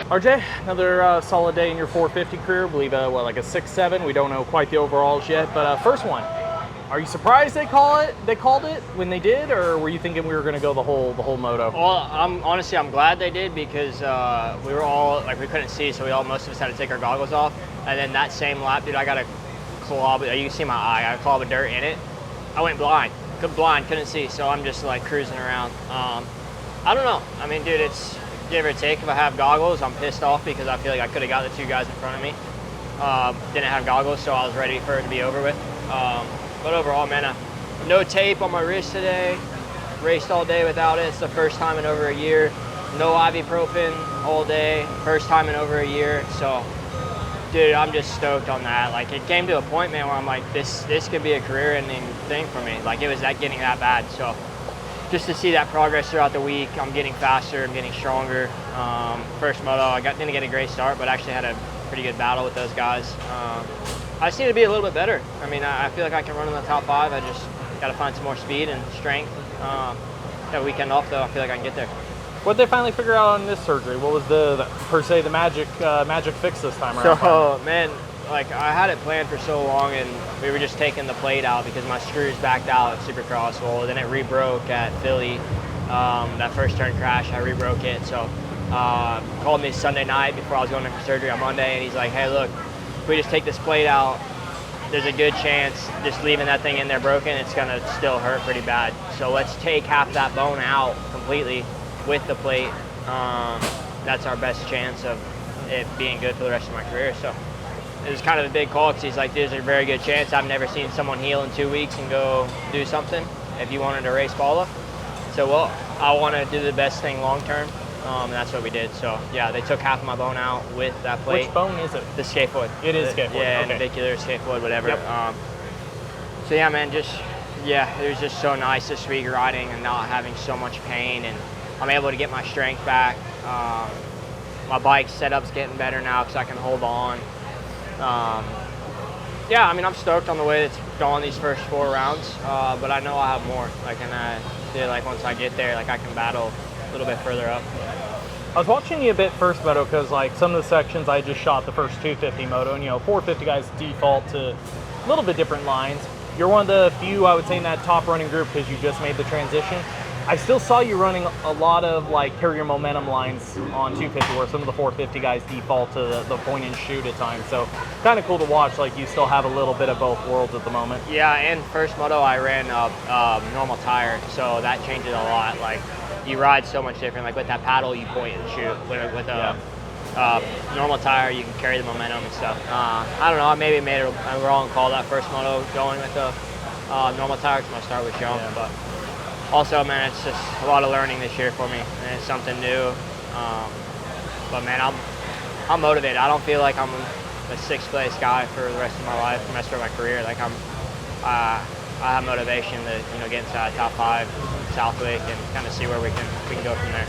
RJ, another solid day in your 450 career. I believe, what, like a 6.7? We don't know quite the overalls yet, but first one. Are you surprised they called it when they did, or were you thinking we were going to go the whole moto? Well, I'm glad they did, because we were all like, we couldn't see, so most of us had to take our goggles off. And then that same lap, dude, I got a clob. You can see my eye. I got a clob of dirt in it. I went blind. Couldn't see. So I'm just like cruising around. I don't know. I mean, dude, it's give or take. If I have goggles, I'm pissed off because I feel like I could have got the two guys in front of me. Didn't have goggles, so I was ready for it to be over with. But overall, man, no tape on my wrist today. Raced all day without it. It's the first time in over a year. No ibuprofen all day. First time in over a year. So, dude, I'm just stoked on that. Like, it came to a point, man, where I'm like, this could be a career-ending thing for me. Like, it was getting that bad. So, just to see that progress throughout the week, I'm getting faster, I'm getting stronger. First moto, I didn't get a great start, but actually had a pretty good battle with those guys. I just need to be a little bit better. I mean, I feel like I can run in the top 5. I just got to find some more speed and strength. That weekend off, though, I feel like I can get there. What did they finally figure out on this surgery? What was the per se the magic fix this time around? So, man, like, I had it planned for so long, and we were just taking the plate out because my screws backed out at Supercross. Well, then it rebroke at Philly. That first turn crash, I rebroke it. So, called me Sunday night before I was going in for surgery on Monday, and he's like, hey, look, if we just take this plate out, there's a good chance just leaving that thing in there broken, it's going to still hurt pretty bad. So let's take half that bone out completely with the plate. That's our best chance of it being good for the rest of my career. So it was kind of a big call, because he's like, there's a very good chance. I've never seen someone heal in 2 weeks and go do something if you wanted to race Paula. So, well, I want to do the best thing long term. And that's what we did. So, yeah, they took half of my bone out with that plate. Which bone is it? The scaphoid. It is scaphoid. Yeah, okay. navicular, scaphoid, whatever. Yep. So, yeah, man, it was just so nice this week riding and not having so much pain. And I'm able to get my strength back. My bike setup's getting better now because I can hold on. Yeah, I mean, I'm stoked on the way it's gone these first 4 rounds, but I know I have more. Like, and I feel like once I get there, like, I can battle a little bit further up. I was watching you a bit first moto because, like, some of the sections I just shot the first 250 moto, and 450 guys default to a little bit different lines. You're one of the few, I would say, in that top running group because you just made the transition. I still saw you running a lot of like carrier momentum lines on 250, where some of the 450 guys default to the point and shoot at times. So kind of cool to watch. Like, you still have a little bit of both worlds at the moment. Yeah, and first moto I ran normal tire, so that changes a lot. Like, you ride so much different. Like with that paddle, you point and shoot. With a normal tire, you can carry the momentum and stuff. I don't know. I maybe made a wrong call that first moto going with the normal tire because my start was young, but. Also, man, it's just a lot of learning this year for me, and it's something new. But man, I'm motivated. I don't feel like I'm a 6th place guy for the rest of my life, the rest of my career. Like, I have motivation to get inside top 5 Southwick and kind of see where we can go from there.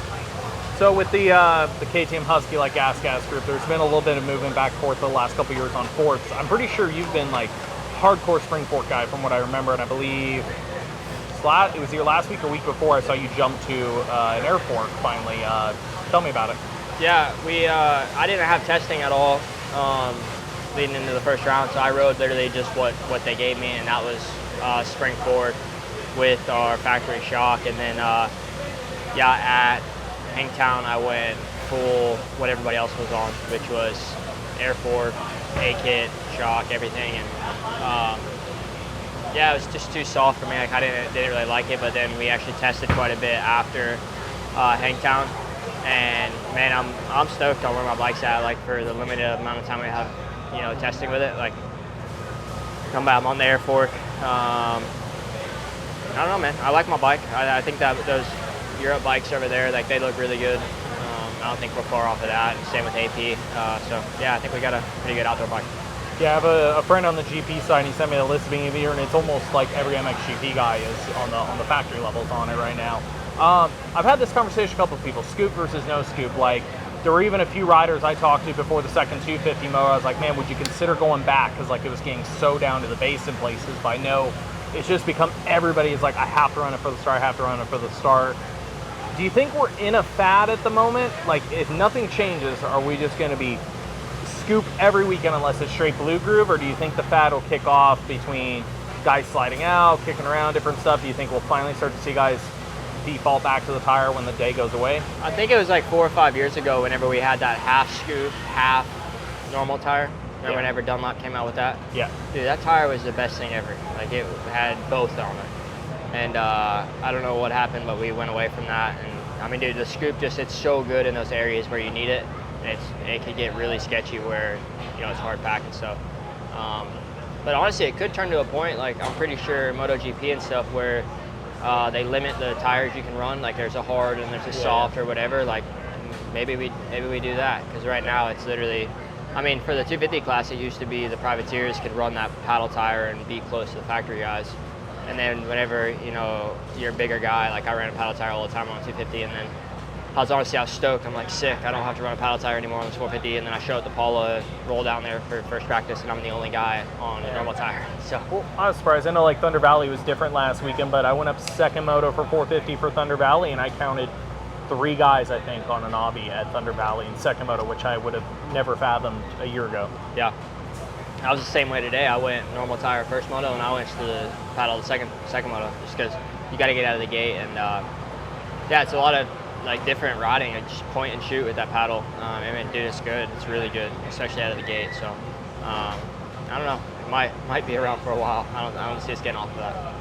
So with the KTM Husky like Gas group, there's been a little bit of movement back and forth the last couple of years on fourths. I'm pretty sure you've been like hardcore spring fork guy from what I remember, and I believe it was either last week or week before I saw you jump to an air fork finally. Tell me about it. Yeah, I didn't have testing at all leading into the first round, so I rode literally just what they gave me, and that was spring fork with our factory shock. And then at Hangtown I went full what everybody else was on, which was air fork, A-kit, shock, everything. And yeah, it was just too soft for me. Like, I didn't really like it, but then we actually tested quite a bit after Hangtown, and man, I'm stoked on where my bike's at. Like, for the limited amount of time we have, testing with it. Like, I'm on the air fork. I don't know, man. I like my bike. I think that those Europe bikes over there, like, they look really good. I don't think we're far off of that. Same with AP. So yeah, I think we got a pretty good outdoor bike. Yeah, I have a friend on the GP side, and he sent me a list beginning of the year, and it's almost like every MXGP guy is on the factory levels on it right now. I've had this conversation with a couple of people, scoop versus no scoop. Like, there were even a few riders I talked to before the second 250 moto. I was like, man, would you consider going back? Because, like, it was getting so down to the base in places. But I know it's just become, everybody is like, I have to run it for the start, I have to run it for the start. Do you think we're in a fad at the moment? Like, if nothing changes, are we just going to be scoop every weekend unless it's straight blue groove, or do you think the fad will kick off between guys sliding out, kicking around, different stuff? Do you think we'll finally start to see guys default back to the tire when the day goes away? I think it was like 4 or 5 years ago whenever we had that half scoop, half normal tire. Remember whenever Dunlop came out with that? Yeah. Dude, that tire was the best thing ever. Like, it had both on it. And I don't know what happened, but we went away from that. And I mean, dude, the scoop it's so good in those areas where you need it. And it could get really sketchy where, you know, it's hard packing stuff. But honestly, it could turn to a point, like I'm pretty sure MotoGP and stuff, where they limit the tires you can run. Like there's a hard and there's a soft or whatever. Like maybe we do that, because right now it's literally, I mean, for the 250 class, it used to be the privateers could run that paddle tire and be close to the factory guys. And then whenever, you know, you're a bigger guy, like I ran a paddle tire all the time on 250, and then I was stoked. I'm like, sick, I don't have to run a paddle tire anymore on this 450. And then I show up to Paula, roll down there for first practice, and I'm the only guy on a normal tire. So well, I was surprised. I know like Thunder Valley was different last weekend, but I went up second moto for 450 for Thunder Valley, and I counted 3 guys, I think, on an obby at Thunder Valley in second moto, which I would have never fathomed a year ago. Yeah. I was the same way today. I went normal tire first moto, and I went to the paddle the second moto, just because you got to get out of the gate. And yeah, it's a lot of like different riding, and just point and shoot with that paddle. I mean, dude, it's good. It's really good, especially out of the gate. So I don't know. It might be around for a while. I don't see us getting off of that.